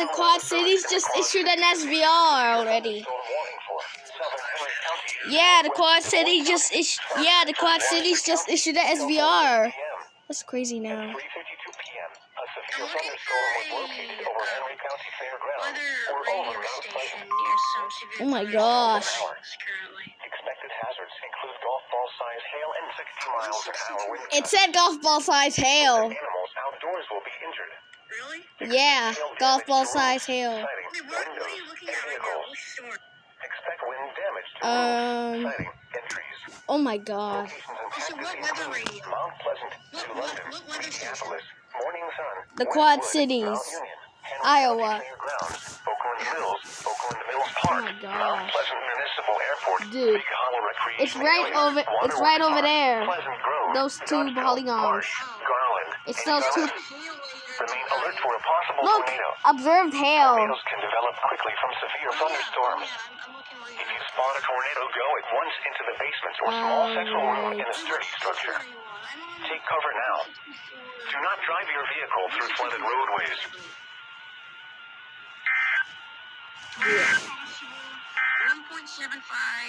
the Quad Cities just issued an SVR already. Yeah, the Quad City just the Quad Cities just issued an SVR. That's crazy now. At 3:52 p.m., a severe thunderstorm was located over Henry County Fairgrounds. Oh my gosh. Expected hazards include golf ball size hail and 60 miles an hour wind. It said golf ball size hail. Animals outdoors will be injured. Really? Yeah, golf ball size hail. What are you looking at right now? Which store? Expect wind damage to roads, siding, and trees. Oh my gosh. Also, what weather radio? Mount Pleasant, New London, What weather station? Minneapolis, Morning Sun, The Quad Westwood, Cities. Mount Union, Henry Iowa. County Fairgrounds, Oakland Mills, Oakland Mills Park, my Mount gosh. Pleasant Municipal Airport, Dude, Big Hollow Recreation it's right Area, over Waterworks there. Park, Pleasant Grove, Those two Scottsdale, polygons. Marsh, Garland, It's and those two. Remain alert for a possible Look, tornado. observed hail. Tornadoes can develop quickly from severe thunderstorms. I'm looking right If you now. spot a tornado, go at once into the basement or small central room in a sturdy structure. Take cover now. Do not drive your vehicle through flooded roadways. 1.75.